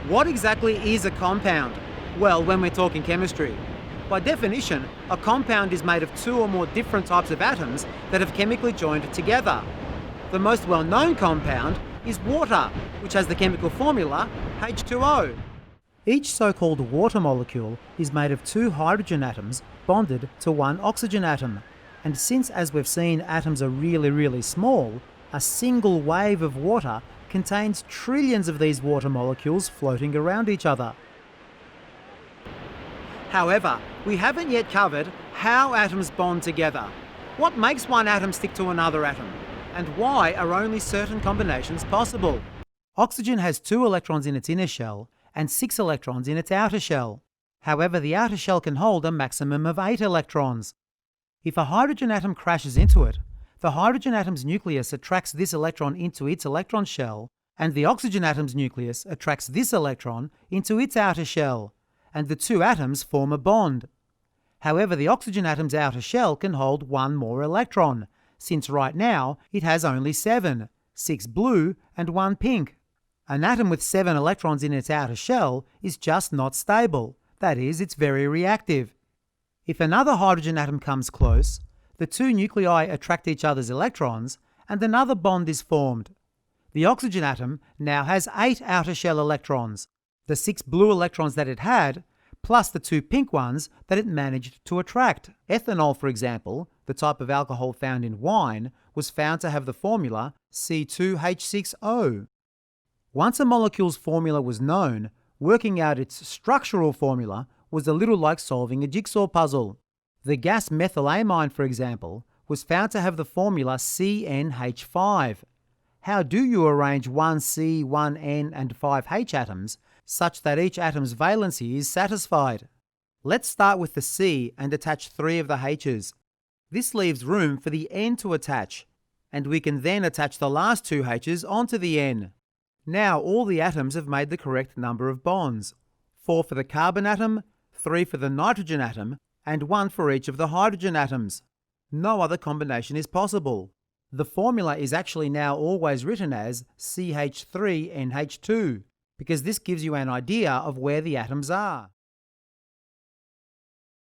What exactly is a compound? Well, when we're talking chemistry, by definition, a compound is made of two or more different types of atoms that have chemically joined together. The most well-known compound is water, which has the chemical formula H2O. Each so-called water molecule is made of two hydrogen atoms bonded to one oxygen atom. And since, as we've seen, atoms are really small, a single wave of water contains trillions of these water molecules floating around each other. However, we haven't yet covered how atoms bond together. What makes one atom stick to another atom? And why are only certain combinations possible? Oxygen has 2 electrons in its inner shell and 6 electrons in its outer shell. However, the outer shell can hold a maximum of 8 electrons. If a hydrogen atom crashes into it, the hydrogen atom's nucleus attracts this electron into its electron shell, and the oxygen atom's nucleus attracts this electron into its outer shell, and the two atoms form a bond. However, the oxygen atom's outer shell can hold one more electron, since right now it has only 7, 6 blue and 1 pink. An atom with 7 electrons in its outer shell is just not stable, that is, it's very reactive. If another hydrogen atom comes close, the two nuclei attract each other's electrons and another bond is formed. The oxygen atom now has 8 outer shell electrons, the 6 blue electrons that it had, plus the 2 pink ones that it managed to attract. Ethanol, for example, the type of alcohol found in wine, was found to have the formula C2H6O. Once a molecule's formula was known, working out its structural formula was a little like solving a jigsaw puzzle. The gas methylamine, for example, was found to have the formula CnH5. How do you arrange 1C, 1N and 5H atoms such that each atom's valency is satisfied? Let's start with the C and attach 3 of the H's. This leaves room for the N to attach, and we can then attach the last 2 H's onto the N. Now all the atoms have made the correct number of bonds. 4 for the carbon atom, 3 for the nitrogen atom, and 1 for each of the hydrogen atoms. No other combination is possible. The formula is actually now always written as CH3NH2, because this gives you an idea of where the atoms are.